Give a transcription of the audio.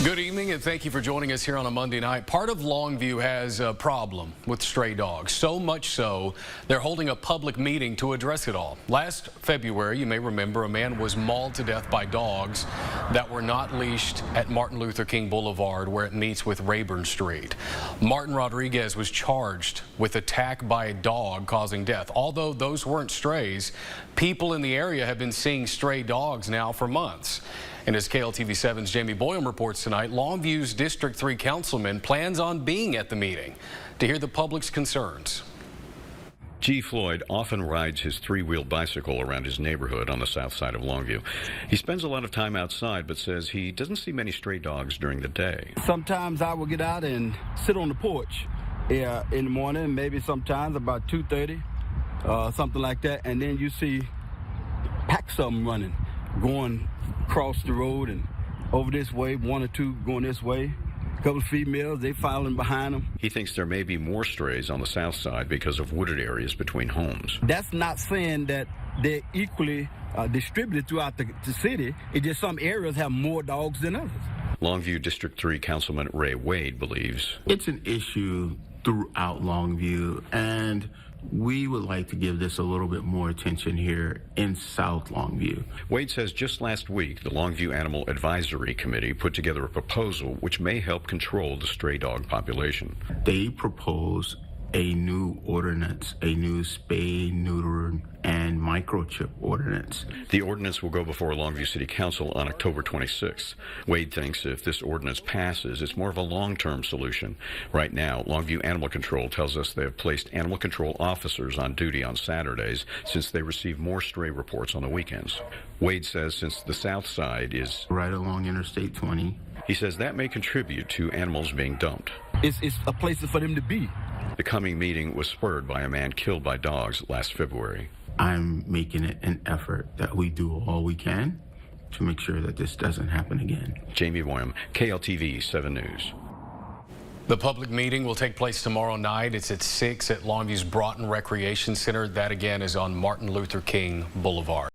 Good evening and thank you for joining us here on a Monday night. Part of Longview has a problem with stray dogs, so much so they're holding a public meeting to address it all. Last February, you may remember, a man was mauled to death by dogs that were not leashed at Martin Luther King Boulevard where it meets with Rayburn Street. Martin Rodriguez was charged with attack by a dog causing death. Although those weren't strays, people in the area have been seeing stray dogs now for months. And as KLTV7's Jamie Boyum reports tonight, Longview's District 3 councilman plans on being at the meeting to hear the public's concerns. G. Floyd often rides his three-wheel bicycle around his neighborhood on the south side of Longview. He spends a lot of time outside, but says he doesn't see many stray dogs during the day. Sometimes I will get out and sit on the porch in the morning, maybe sometimes about 2:30, something like that, and then you see packs of them running, going across the road and over this way, one or two going this way. A couple of females, they following behind them. He thinks there may be more strays on the south side because of wooded areas between homes. That's not saying that they're equally distributed throughout the city. It's just some areas have more dogs than others. Longview District 3 Councilman Ray Wade believes it's an issue throughout Longview, and we would like to give this a little bit more attention here in South Longview. Wade says just last week, the Longview Animal Advisory Committee put together a proposal which may help control the stray dog population. They propose a new ordinance, a new spay, neuter, and microchip ordinance. The ordinance will go before Longview City Council on October 26th. Wade thinks if this ordinance passes, it's more of a long-term solution. Right now, Longview Animal Control tells us they have placed animal control officers on duty on Saturdays since they receive more stray reports on the weekends. Wade says since the south side is right along Interstate 20, he says that may contribute to animals being dumped. It's a place for them to be. The coming meeting was spurred by a man killed by dogs last February. I'm making it an effort that we do all we can to make sure that this doesn't happen again. Jamie Boyum, KLTV 7 News. The public meeting will take place tomorrow night. It's at 6 at Longview's Broughton Recreation Center. That again is on Martin Luther King Boulevard.